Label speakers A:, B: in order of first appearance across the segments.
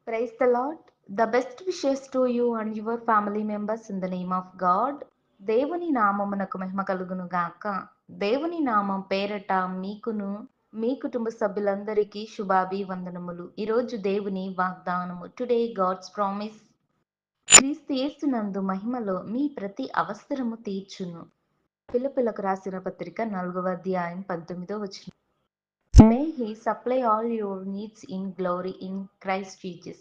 A: Praise the Lord. The best wishes to you and your family members in the name of God. దేవుని నామమునకు మహిమ కలుగును గాక. దేవుని నామం పేరట మీకును మీ కుటుంబ సభ్యులందరికీ శుభాభివందనములు. ఈరోజు దేవుని వాగ్దానము. Today God's promise. క్రీస్తు యేసునందు మహిమలో మీ ప్రతి అవసరము తీర్చును. ఫిలిప్పీలకు రాసిన పత్రిక 4వ అధ్యాయం 19వ వచనం. May He supply all your needs in glory in Christ Jesus.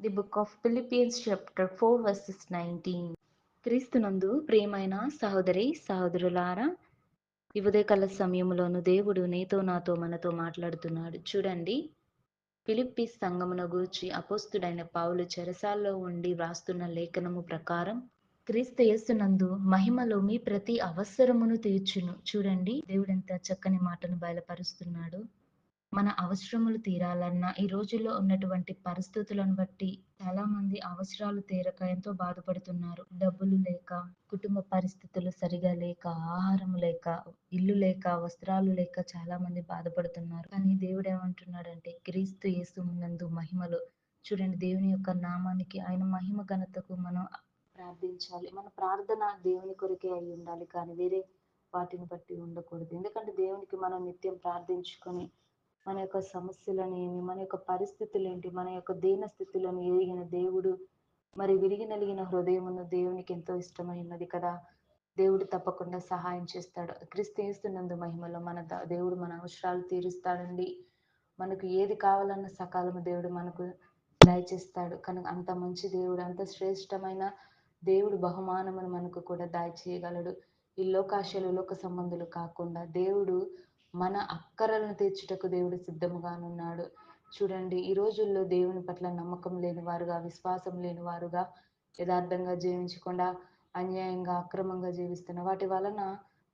A: The book of Philippians chapter 4 verses 19. క్రీస్తునందు ప్రియమైన సహోదరి సహోదరులారా, ఈ ఉదయకాల సమయంలోను దేవుడు నీతో నాతో మనతో మాట్లాడుతున్నాడు. చూడండి, ఫిలిప్పీ సంఘమును గూర్చి అపోస్తుడైన పౌలు చెరసాల్లో ఉండి వ్రాస్తున్న లేఖనము ప్రకారం క్రీస్తు యేసునందు మహిమలో మీ ప్రతి అవసరమును తీర్చును. చూడండి, దేవుడు ఎంత చక్కని మాటను బయలుపరుస్తున్నాడు. మన అవసరములు తీరాలన్నా ఈ రోజుల్లో ఉన్నటువంటి పరిస్థితులను బట్టి చాలా మంది అవసరాలు తీరక ఎంతో బాధపడుతున్నారు. డబ్బులు లేక, కుటుంబ పరిస్థితులు సరిగా లేక, ఆహారం లేక, ఇల్లు లేక, వస్త్రాలు లేక చాలా మంది బాధపడుతున్నారు. కానీ దేవుడు ఏమంటున్నాడంటే, క్రీస్తు యేసు నందు మహిమలో చూడండి, దేవుని యొక్క నామానికి, ఆయన మహిమ ఘనతకు మనం ప్రార్థించాలి. మన ప్రార్థన దేవుని కొరకే అయి ఉండాలి, కానీ వేరే వాటిని బట్టి ఉండకూడదు. ఎందుకంటే దేవునికి మనం నిత్యం ప్రార్థించుకొని మన యొక్క సమస్యలను ఏమి, మన యొక్క పరిస్థితులు ఏంటి, మన యొక్క దీన స్థితులను ఎరిగిన దేవుడు, మరి విరిగి నలిగిన హృదయమును దేవునికి ఎంతో ఇష్టమైనది కదా. దేవుడు తప్పకుండా సహాయం చేస్తాడు. క్రీస్తు యేసునందు మహిమలో దేవుడు మన అవసరాలు తీరుస్తాడండి. మనకు ఏది కావాలన్న సకాలము దేవుడు మనకు దయచేస్తాడు. కనుక అంత మంచి దేవుడు, అంత శ్రేష్టమైన దేవుడు బహుమానమును మనకు కూడా దయచేయగలడు. ఈ లోకాశలు, లోక సంబంధులు కాకుండా దేవుడు మన అక్కరలను తీర్చుటకు దేవుడు సిద్ధముగానున్నాడు. చూడండి, ఈ రోజుల్లో దేవుని పట్ల నమ్మకం లేని వారుగా, విశ్వాసం లేని వారుగా, యథార్థంగా జీవించకుండా అన్యాయంగా, అక్రమంగా జీవిస్తున్న వాటి వలన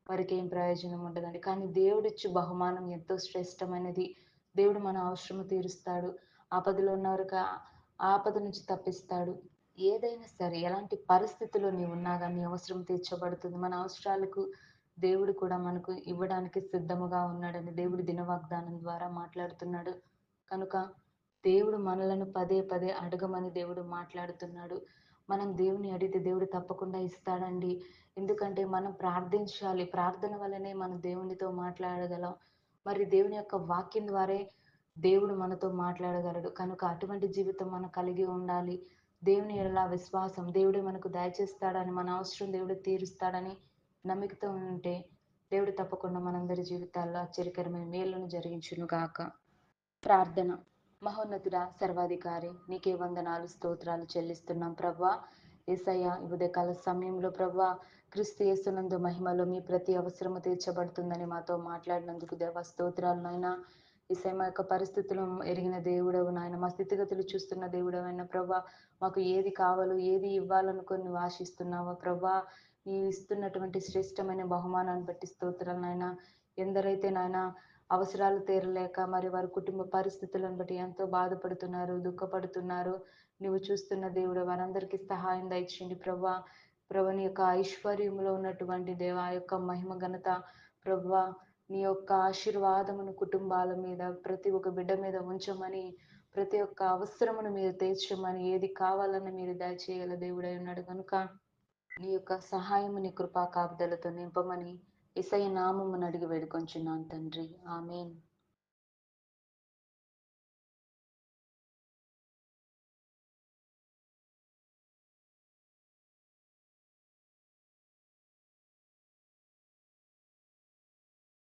A: వారికి ఏం ప్రయోజనం ఉండదండి. కానీ దేవుడిచ్చు బహుమానం ఎంతో శ్రేష్టమైనది. దేవుడు మన అవసరము తీరుస్తాడు. ఆపదలో ఉన్నవారికి ఆపద నుంచి తప్పిస్తాడు. ఏదైనా సరే, ఎలాంటి పరిస్థితుల్లో నీవు ఉన్నా కానీ నీ అవసరం తీర్చబడుతుంది. మన అవసరాలకు దేవుడు కూడా మనకు ఇవ్వడానికి సిద్ధముగా ఉన్నాడని దేవుడు దిన వాగ్దానం ద్వారా మాట్లాడుతున్నాడు. కనుక దేవుడు మనలను పదే పదే అడగమని దేవుడు మాట్లాడుతున్నాడు. మనం దేవుని అడిగితే దేవుడు తప్పకుండా ఇస్తాడండి. ఎందుకంటే మనం ప్రార్థించాలి. ప్రార్థన వల్లనే మనం దేవునితో మాట్లాడగలం. మరి దేవుని యొక్క వాక్యం ద్వారే దేవుడు మనతో మాట్లాడగలడు. కనుక అటువంటి జీవితం మనం కలిగి ఉండాలి. దేవుని ఎడల విశ్వాసం, దేవుడే మనకు దయచేస్తాడని, మన అవసరం దేవుడు తీరుస్తాడని నమ్మికతో ఉంటే దేవుడు తప్పకుండా మనందరి జీవితాల్లో ఆశ్చర్యకరమైన మేలును జరిగించును గాక. ప్రార్థన. మహోన్నతుడా, సర్వాధికారి, నీకే వందనాలు, స్తోత్రాలు చెల్లిస్తున్నాం ప్రభా. యేసయ్య, ఈ ఉదయకాల సమయంలో ప్రభా, క్రీస్తు యేసునందు మహిమలో మీ ప్రతి అవసరము తీర్చబడుతుందని మాతో మాట్లాడినందుకు దేవా స్తోత్రాలు నాయన. యేసయ్య, మా యొక్క పరిస్థితులను ఎరిగిన దేవుడవు నాయన, మా స్థితిగతులు చూస్తున్న దేవుడవైన ప్రభా, మాకు ఏది కావాలో, ఏది ఇవ్వాలనుకొని నువ్వు ఆశిస్తున్నావో ప్రభా, నీవు ఇస్తున్నటువంటి శ్రేష్టమైన బహుమానాన్ని బట్టి స్తోత్రాలు నాయన. ఎందరైతే నాయన అవసరాలు తీరలేక మరి వారి కుటుంబ పరిస్థితులను బట్టి ఎంతో బాధపడుతున్నారు, దుఃఖపడుతున్నారు, నువ్వు చూస్తున్న దేవుడు వారందరికీ సహాయం దయచేయండి ప్రభా. ప్రభు, నీ యొక్క ఐశ్వర్యంలో ఉన్నటువంటి దేవ, ఆ యొక్క మహిమ ఘనత ప్రభా, నీ యొక్క ఆశీర్వాదమును కుటుంబాల మీద, ప్రతి ఒక్క బిడ్డ మీద ఉంచమని, ప్రతి ఒక్క అవసరమును మీరు తీర్చమని, ఏది కావాలన్నా మీరు దయచేయగల దేవుడై ఉన్నాడు కనుక నీ యొక్క సహాయము, నీ కృపా కాపుదలతో నింపమని యేసయ్య నామమున అడిగి వేడుకొంచున్నాను తండ్రి. ఆమేన్.